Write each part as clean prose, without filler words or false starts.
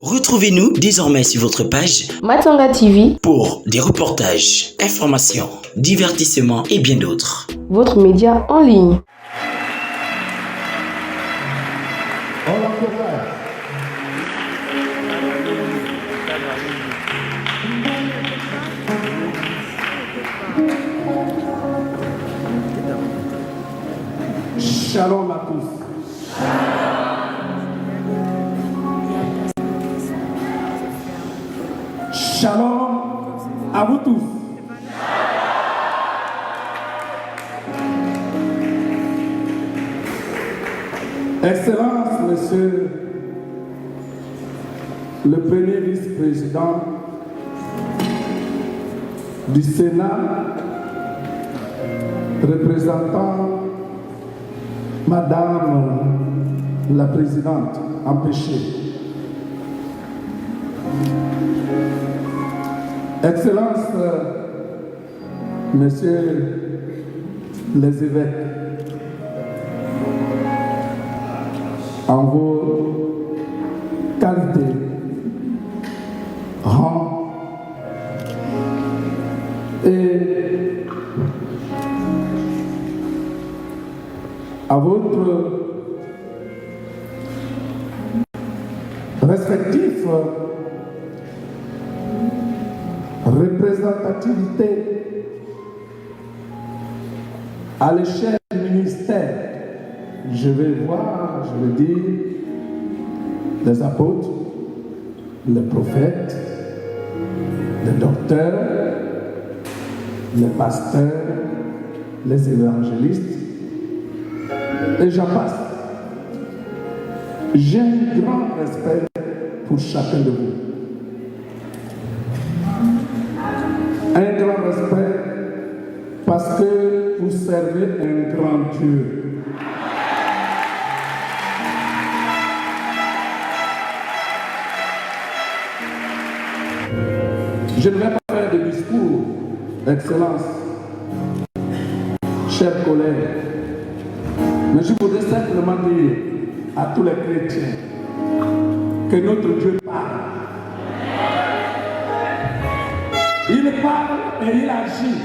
Retrouvez-nous désormais sur votre page Matanga TV pour des reportages, informations, divertissements et bien d'autres. votre média en ligne. Shalom à tous. Shalom à vous tous. Excellence, Monsieur le premier vice-président du Sénat, représentant Madame la Présidente empêchée, Excellences, Messieurs les évêques, en vos qualités, rangs et à votre respectif représentativité à l'échelle du ministère, je vais voir, je vais dire, les apôtres, les prophètes, les docteurs, les pasteurs, les évangélistes, et j'en passe. J'ai un grand respect pour chacun de vous. Un grand respect parce que vous servez un grand Dieu. Je ne vais pas faire de discours, Excellence, chers collègues, mais je voudrais simplement dire à tous les chrétiens que notre Dieu parle. Il parle et il agit.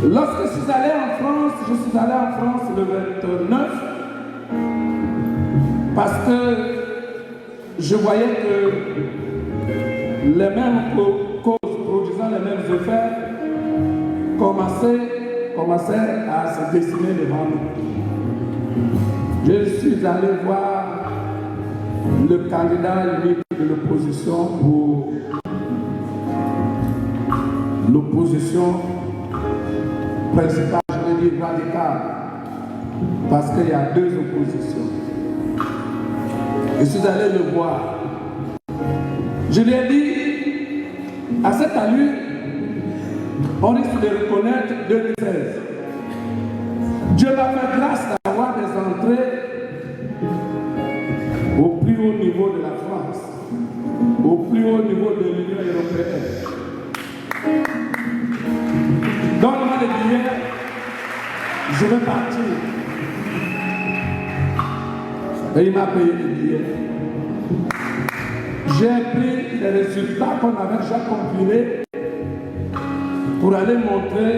Lorsque je suis allé en France le 29, parce que je voyais que les mêmes causes produisant les mêmes effets commençaient à se dessiner devant nous. Je suis allé voir le candidat unique de l'opposition pour l'opposition principale, je vais dire radicale, parce qu'il y a deux oppositions. Je suis allé le voir. Je lui ai dit, à cette allure, on risque de reconnaître 2016. Dieu m'a fait grâce d'avoir des entrées au plus haut niveau de la France, au plus haut niveau de l'Union européenne. Donne-moi les billets, je vais partir. Et il m'a payé les billets. J'ai pris les résultats qu'on avait déjà compilés pour aller montrer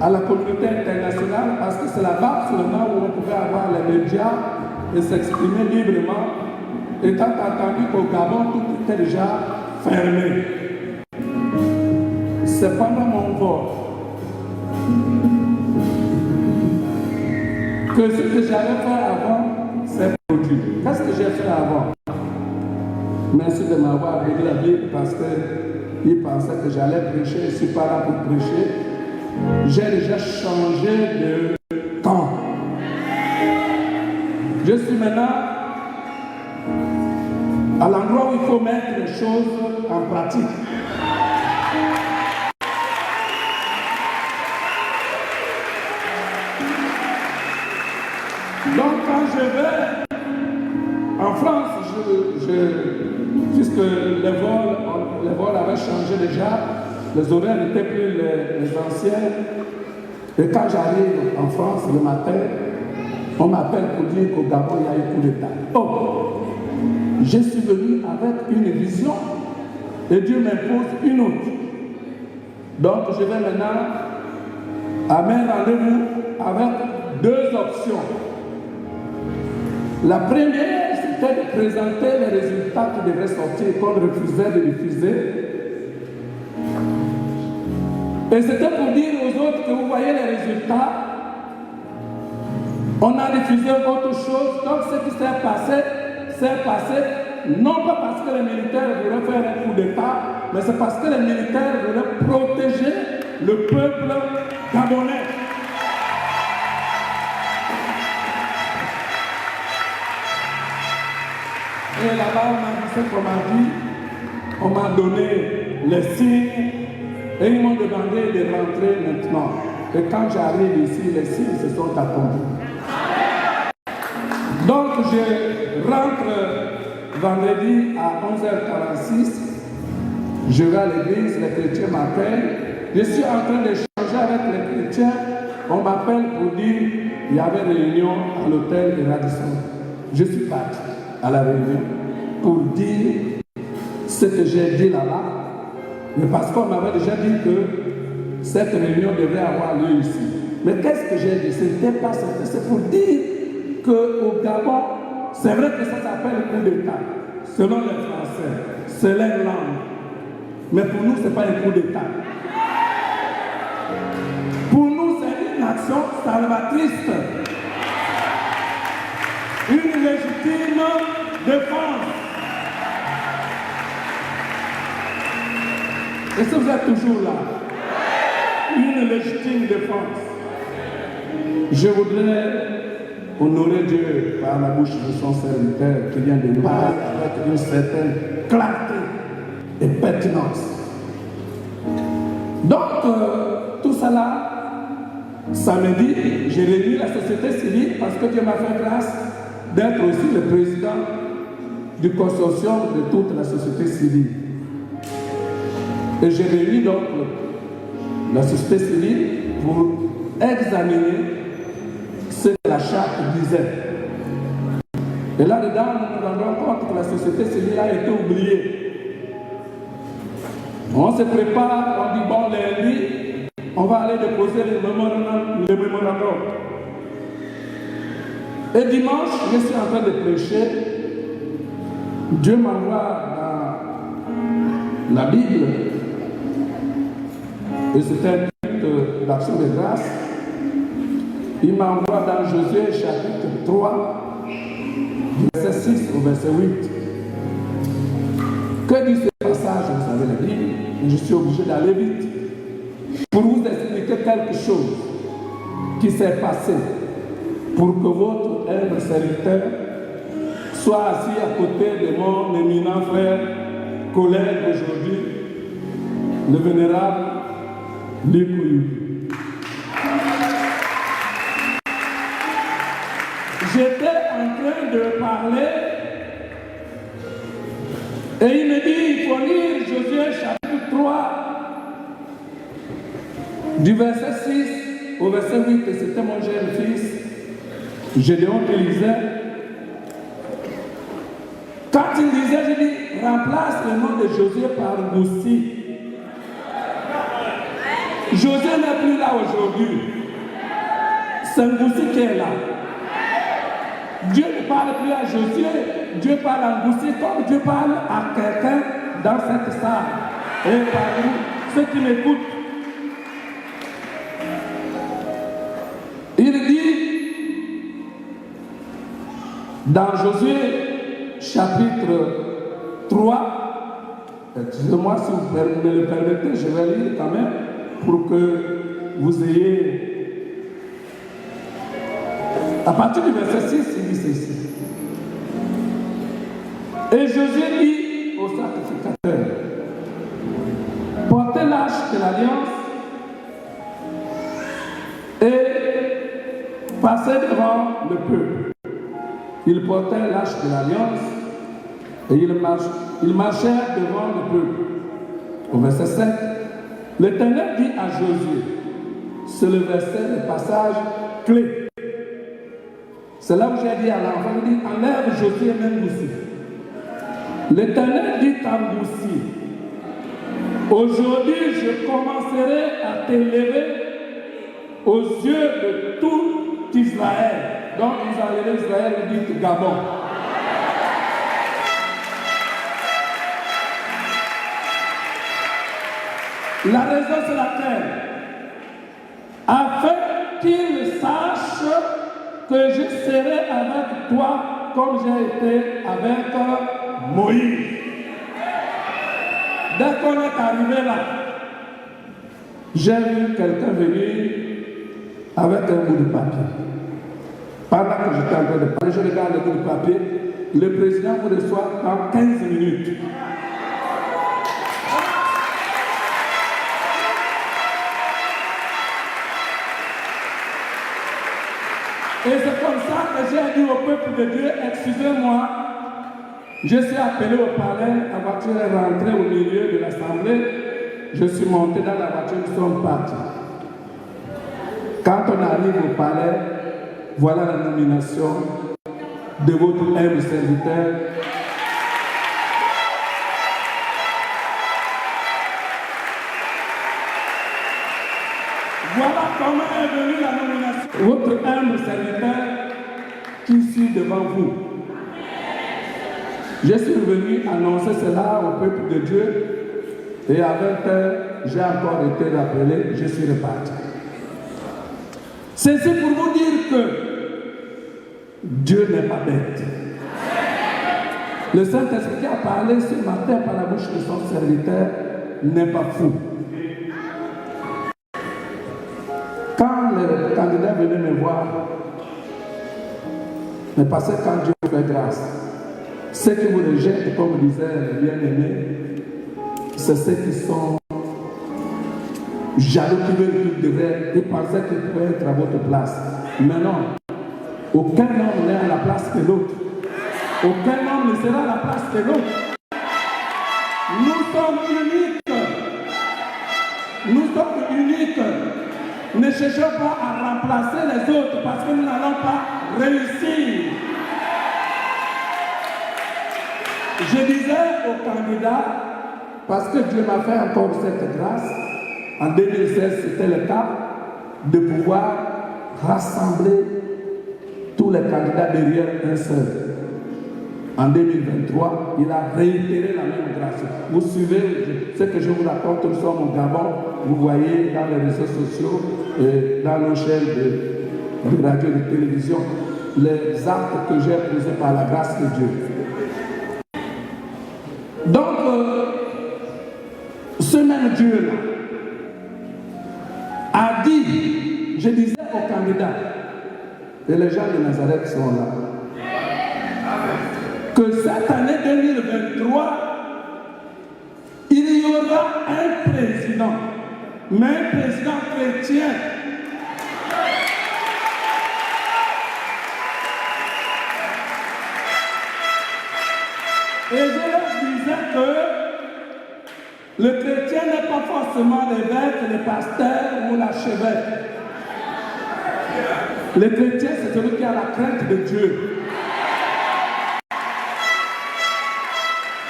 à la communauté internationale, parce que c'est là-bas seulement où on pouvait avoir les médias et s'exprimer librement, étant entendu qu'au Gabon, tout était déjà fermé. C'est pendant mon vote que ce que j'avais fait avant s'est produit. Qu'est-ce que j'ai fait avant? Merci de m'avoir aidé la Bible parce qu'il pensait que j'allais prêcher, je ne suis pas là pour prêcher. J'ai déjà changé de camp. Je suis maintenant à l'endroit où il faut mettre les choses en pratique. Donc quand je vais en France, puisque les vols avaient changé déjà, les horaires n'étaient plus les anciens, et quand j'arrive en France le matin, On m'appelle pour dire qu'au Gabon, il y a eu coup d'État. Oh, je suis venu avec une vision et Dieu m'impose une autre. Donc, je vais maintenant à un rendez-vous avec deux options. La première, c'était de présenter les résultats qui devraient sortir qu'on refusait de diffuser. Et c'était pour dire aux autres que vous voyez les résultats, on a diffusé autre chose. Donc ce qui s'est passé, non pas parce que les militaires voulaient faire un coup d'État, mais c'est parce que les militaires voulaient protéger le peuple gabonais. Et là-bas, on m'a dit ce qu'on m'a dit, on m'a donné les signes et ils m'ont demandé de rentrer maintenant. Et quand j'arrive ici, les signes se sont attendus. Donc je rentre vendredi à 11h46, je vais à l'église, les chrétiens m'appellent, je suis en train d'échanger avec les chrétiens, on m'appelle pour dire qu'il y avait réunion à l'hôtel de Radisson. Je suis parti à la réunion pour dire ce que j'ai dit là-bas, mais parce qu'on m'avait déjà dit que cette réunion devrait avoir lieu ici. Mais qu'est-ce que j'ai dit? Ce n'était pas ça, c'est pour dire qu'au Gabon, c'est vrai que ça s'appelle coup d'État, selon les Français, c'est leur langue. Mais pour nous, ce n'est pas un coup d'État. Pour nous, c'est une action salvatrice. Une légitime défense. Et si vous êtes toujours là, une légitime défense. Je voudrais honorer Dieu par la bouche de son serviteur qui vient de parler avec une certaine clarté et pertinence. Donc, tout cela, samedi, j'ai réuni la société civile parce que Dieu m'a fait grâce d'être aussi le président du consortium de toute la société civile. Et j'ai réuni donc la société civile pour examiner ce que la charte disait. Et là-dedans, nous nous rendons compte que la société civile a été oubliée. On se prépare, on dit bon, lundi, on va aller déposer le mémorandum. Et dimanche, je suis en train de prêcher. Dieu m'envoie dans la Bible. Et c'est un but d'action de grâce. Il m'envoie dans Josué chapitre 3, du verset 6 au verset 8. Que dit ce passage? Vous savez la Bible. Je suis obligé d'aller vite pour vous expliquer quelque chose qui s'est passé pour que votre humble serviteur soit assis à côté de mon éminent frère, collègue aujourd'hui, le vénérable Likouyou. J'étais en train de parler et il me dit, il faut lire Josué chapitre 3 du verset 6 au verset 8, et c'était mon jeune fils, Gédéon qui lisait. Quand il lisait, je dis, remplace le nom de Josué par Goussi. Josué n'est plus là aujourd'hui. C'est Goussi qui est là. Dieu ne parle plus à Josué, Dieu parle à Goussi comme Dieu parle à quelqu'un dans cette salle. Et parmi ceux qui m'écoutent, il dit dans Josué chapitre 3, excusez-moi si vous me le permettez, je vais lire quand même pour que vous ayez. À partir du verset 6, il dit ceci. Et Josué dit au sacrificateur, portez l'arche de l'alliance et passez devant le peuple. Il portait l'arche de l'alliance et il marchait devant le peuple. Au verset 7, l'Éternel dit à Josué, c'est le verset, le passage clé. C'est là où j'ai dit à l'enfant, il dit, enlève Josué Mengoussi. L'Éternel dit à Moussi, aujourd'hui je commencerai à t'élever aux yeux de tout Israël. Donc ils ont élevé Israël et dit Gabon. La raison c'est laquelle, afin qu'il sache que je serai avec toi comme j'ai été avec Moïse. Dès qu'on est arrivé là, j'ai vu quelqu'un venir avec un bout de papier. Pendant que j'étais en train de parler, je regarde le bout de papier, le président vous reçoit dans 15 minutes. Et c'est comme ça que j'ai dit au peuple de Dieu, excusez-moi, je suis appelé au palais, la voiture est rentrée au milieu de l'assemblée, je suis monté dans la voiture, nous sommes partis. Quand on arrive au palais, voilà la nomination de votre humble serviteur. Voilà comment est venue la nomination. Votre humble serviteur qui suis devant vous. Je suis venu annoncer cela au peuple de Dieu et à 20h, j'ai encore été rappelé, je suis reparti. C'est pour vous dire que Dieu n'est pas bête. Le Saint-Esprit qui a parlé ce matin par la bouche de son serviteur n'est pas fou. Quand le candidat venait me voir, mais parce que quand Dieu fait grâce, ceux qui vous rejettent, comme disait le bien-aimé, c'est ceux qui sont jaloux, qui veulent qu'ils devraient, ils pensaient qu'ils pouvaient être à votre place. Mais non, aucun homme n'est à la place que l'autre. Aucun homme ne sera à la place que l'autre. Nous sommes uniques. Nous sommes uniques. Ne cherchons pas à remplacer les autres parce que nous n'allons pas réussir. Je disais aux candidats, parce que Dieu m'a fait encore cette grâce, en 2016 c'était le cas, de pouvoir rassembler tous les candidats derrière un seul. En 2023, il a réitéré la même grâce. Vous suivez ce que je vous raconte, nous sommes au Gabon, vous voyez dans les réseaux sociaux, dans nos chaînes de radio et de télévision, les actes que j'ai posés par la grâce de Dieu. Donc, ce même Dieu-là a dit, je disais aux candidats, et les gens de Nazareth sont là, que cette année 2023, il y aura un président, mais un président chrétien. Et je leur disais que le chrétien n'est pas forcément l'évêque, le pasteur ou l'archevêque. Le chrétien, c'est celui qui a la crainte de Dieu.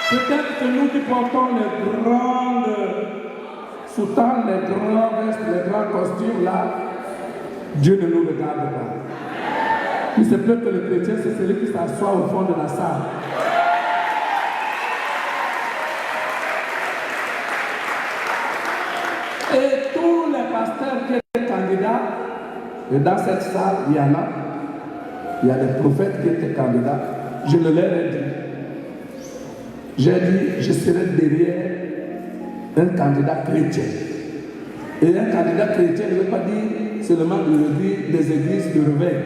Peut-être que nous qui portons les grandes soutanes, les grands vestes, les grands costumes, là, Dieu ne nous regarde pas. Il se peut que le chrétien, c'est celui qui s'assoit au fond de la salle. Et tous les pasteurs qui étaient candidats, et dans cette salle, il y en a. Il y a des prophètes qui étaient candidats. Je le leur ai dit. J'ai dit, je serai derrière un candidat chrétien. Et un candidat chrétien ne veut pas dire seulement des églises de réveil.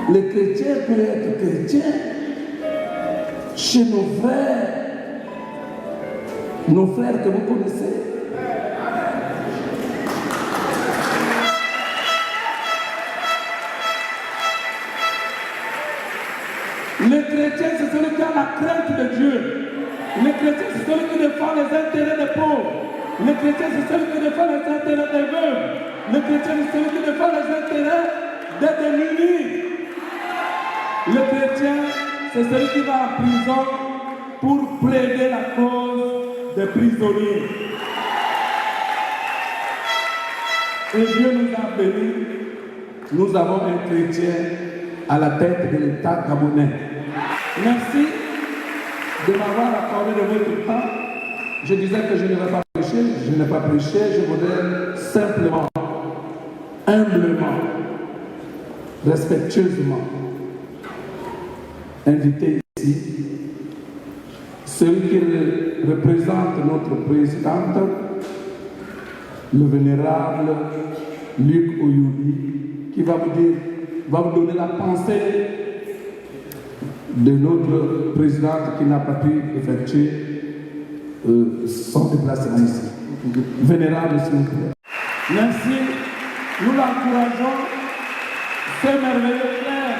Le chrétien peut être chrétien chez nos frères que vous connaissez. Le chrétien, c'est celui qui a la crainte de Dieu. Le chrétien, c'est celui qui défend les intérêts des pauvres. Le chrétien, c'est celui qui défend les intérêts des veuves. Le chrétien, c'est celui qui défend les intérêts des démunis. Le chrétien, c'est celui qui va en prison pour plaider la cause des prisonniers. Et Dieu nous a bénis. Nous avons un chrétien à la tête de l'État gabonais. Merci de m'avoir accordé de votre temps. Je disais que je ne vais pas prêcher, je n'ai pas prêché, je voudrais simplement, humblement, respectueusement inviter ici celui qui représente notre présidente, le vénérable Luc Oyoubi, qui va vous donner la pensée de notre présidente qui n'a pas pu effectuer son déplacement ici. Vénérable, s'il vous plaît. Merci. Nous l'encourageons, ce merveilleux frère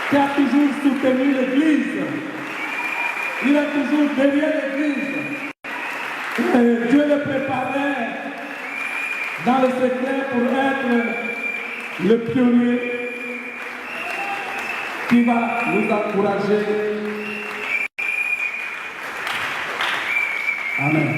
qui a toujours soutenu l'Église. Il est toujours derrière l'Église. Et Dieu le préparait dans le secret pour être le pionnier qui va nous encourager. Amen.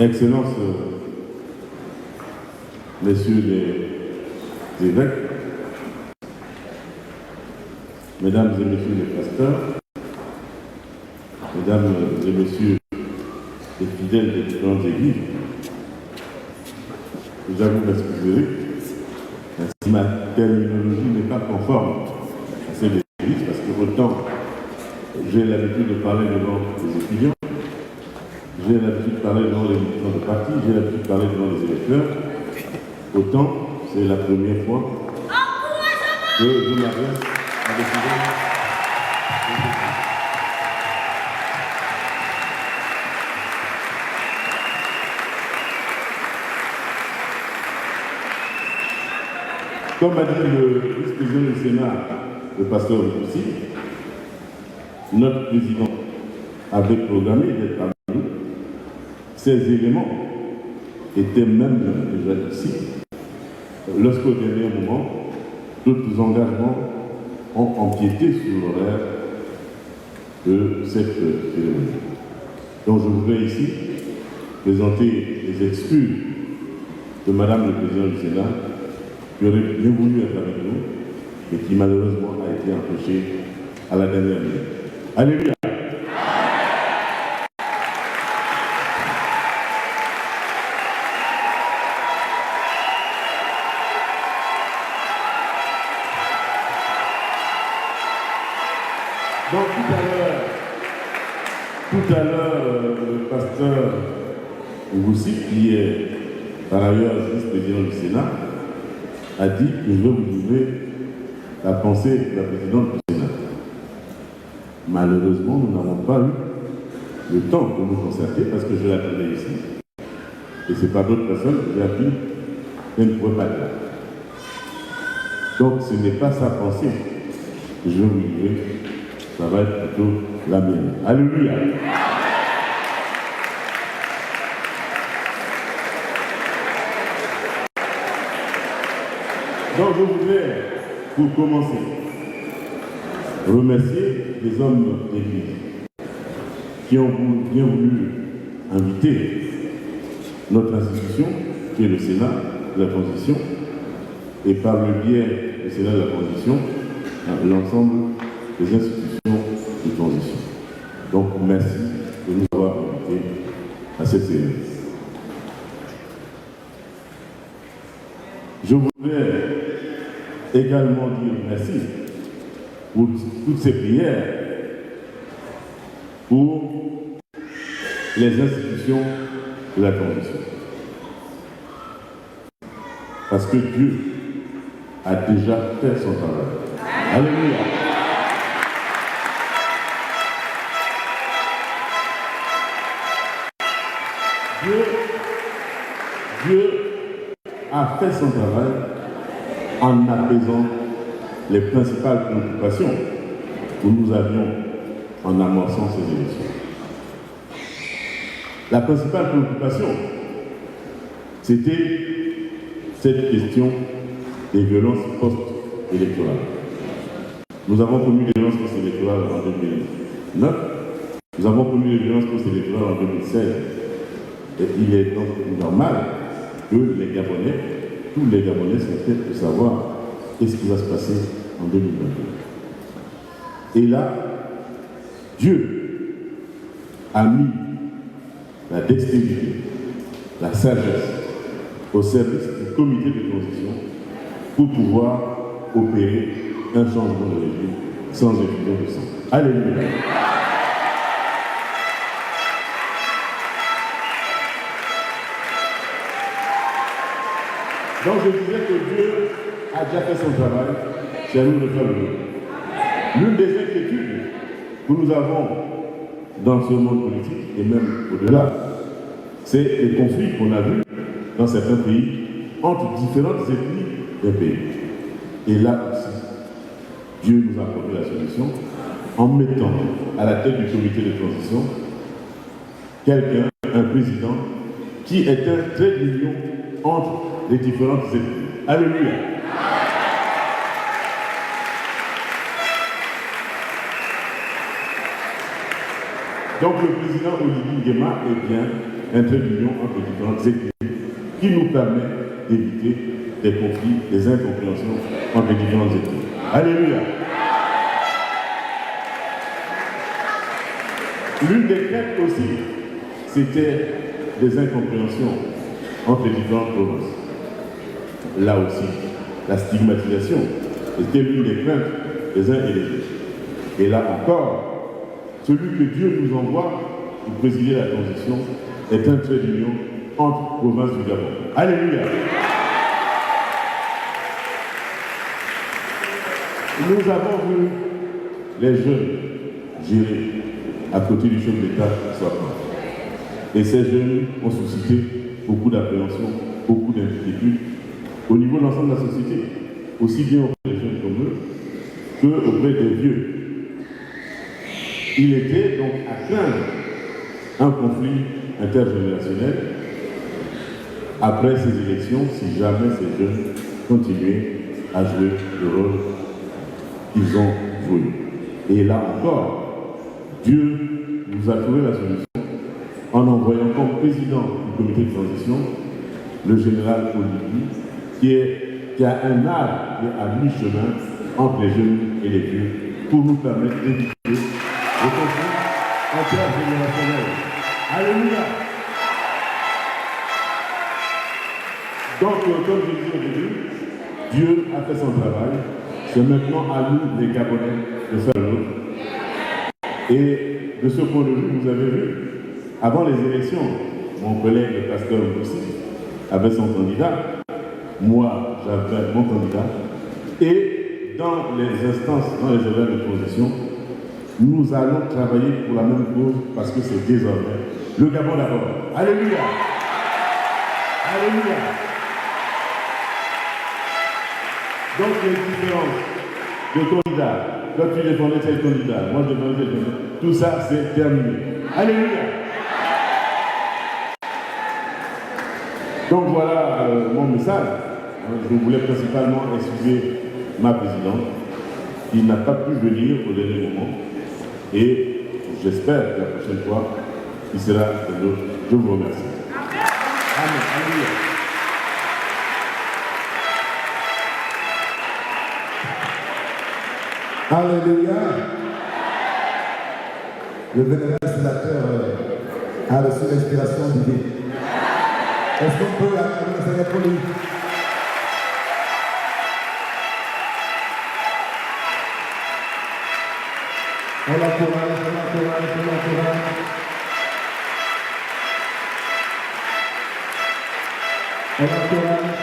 Excellences, messieurs les évêques, mesdames et messieurs les pasteurs, mesdames et messieurs les fidèles des différentes églises, je vous m'excuserez si ma terminologie n'est pas conforme à celle des églises, parce que autant j'ai l'habitude de parler devant les étudiants, j'ai l'habitude de parler devant les militants de parti, j'ai l'habitude de parler devant les électeurs, autant c'est la première fois que je m'adresse à des fidèles. Comme a dit le vice-président du Sénat, le pasteur aussi, notre président avait programmé d'être parmi nous. Ces éléments étaient même déjà ici, lorsqu'au dernier moment, d'autres engagements ont empiété sur l'horaire de cette cérémonie. Donc je voudrais ici présenter les excuses de Madame le Président du Sénat, qui aurait bien voulu être avec nous, mais qui malheureusement a été empêché à la dernière minute. Alléluia. Donc tout à l'heure, le pasteur Ngoussi, qui est par ailleurs vice-président du Sénat, a dit que je vais vous livrer la pensée de la présidente du Sénat. Malheureusement, nous n'avons pas eu le temps de nous concerter parce que je l'attendais ici. Et c'est par d'autres personnes que j'ai appris qu'elle ne pouvait pas dire. Donc ce n'est pas sa pensée que je vais vous livrer, ça va être plutôt la mienne. Alléluia. Donc je voudrais, pour commencer, remercier les hommes d'église qui ont bien voulu inviter notre institution, qui est le Sénat de la Transition, et par le biais du Sénat de la Transition, l'ensemble des institutions de transition. Donc merci de nous avoir invités à cette cérémonie. Je voudrais également dire merci pour toutes ces prières pour les institutions de la transition. Parce que Dieu a déjà fait son travail. Alléluia. Dieu a fait son travail en apaisant les principales préoccupations que nous avions en amorçant ces élections. La principale préoccupation, c'était cette question des violences post-électorales. Nous avons connu les violences post-électorales en 2009, nous avons connu les violences post-électorales en 2016. Et il est donc normal que les Gabonais, tous les Gabonais s'inquiètent de savoir qu'est-ce qui va se passer en 2022. Et là, Dieu a mis la dextérité, la sagesse au service du comité de transition pour pouvoir opérer un changement de régime sans effusion de sang. Alléluia. Donc je disais que Dieu a déjà fait son travail, c'est à nous de faire le nôtre. L'une des inquiétudes que nous avons dans ce monde politique, et même au-delà, c'est les conflits qu'on a vus dans certains pays entre différentes ethnies d'un pays. Et là aussi, Dieu nous a apporté la solution en mettant à la tête du comité de transition quelqu'un, un président, qui est un trait d'union entre les différentes ethnies. Alléluia. Donc le président Olivier Nguema est bien un trait d'union entre les différentes ethnies qui nous permet d'éviter des conflits, des incompréhensions entre les différentes ethnies. Alléluia. L'une des craintes aussi, c'était des incompréhensions entre les différentes provinces. Là aussi, la stigmatisation était l'une des craintes des uns et des autres. Et là encore, celui que Dieu nous envoie pour présider la transition est un trait d'union entre provinces du Gabon. Alléluia. Nous avons vu les jeunes gérer à côté du chef d'État soit pas. Et ces jeunes ont suscité beaucoup d'appréhension, beaucoup d'inquiétude au niveau de l'ensemble de la société, aussi bien auprès des jeunes comme eux qu'auprès des vieux. Il était donc à craindre un conflit intergénérationnel après ces élections si jamais ces jeunes continuaient à jouer le rôle qu'ils ont joué. Et là encore, Dieu nous a trouvé la solution en envoyant comme président du comité de transition le général Olivier, qui a un art à mi-chemin entre les jeunes et les vieux pour nous permettre d'éviter le conflit intergénérationnel. Alléluia. Donc, comme je disais au début, Dieu a fait son travail. C'est maintenant à nous, les Gabonais, de faire l'autre. Et de ce point de vue, vous avez vu, avant les élections, mon collègue, le pasteur aussi, avait son candidat. Moi, j'avais mon candidat. Et dans les instances, dans les organes de transition, nous allons travailler pour la même cause parce que c'est désormais le Gabon d'abord. Alléluia. Alléluia. Donc les différences de candidats, quand tu défendais tel candidat, moi je défendais tel candidat, tout ça c'est terminé. Alléluia. Donc voilà mon message. Je voulais principalement excuser ma présidente qui n'a pas pu venir au dernier moment. Et j'espère que la prochaine fois, il sera de l'autre. Je vous remercie. Amen. Alléluia. Alléluia. Le vénérable sénateur a reçu l'inspiration divine. Est-ce qu'on peut acclamer le Seigneur pour lui? On l'encourage, on l'encourage, on l'encourage. On l'encourage.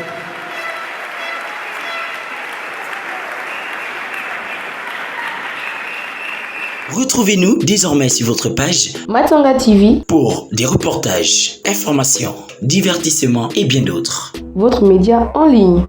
Retrouvez-nous désormais sur votre page Matanga TV pour des reportages, informations, divertissements et bien d'autres. votre média en ligne.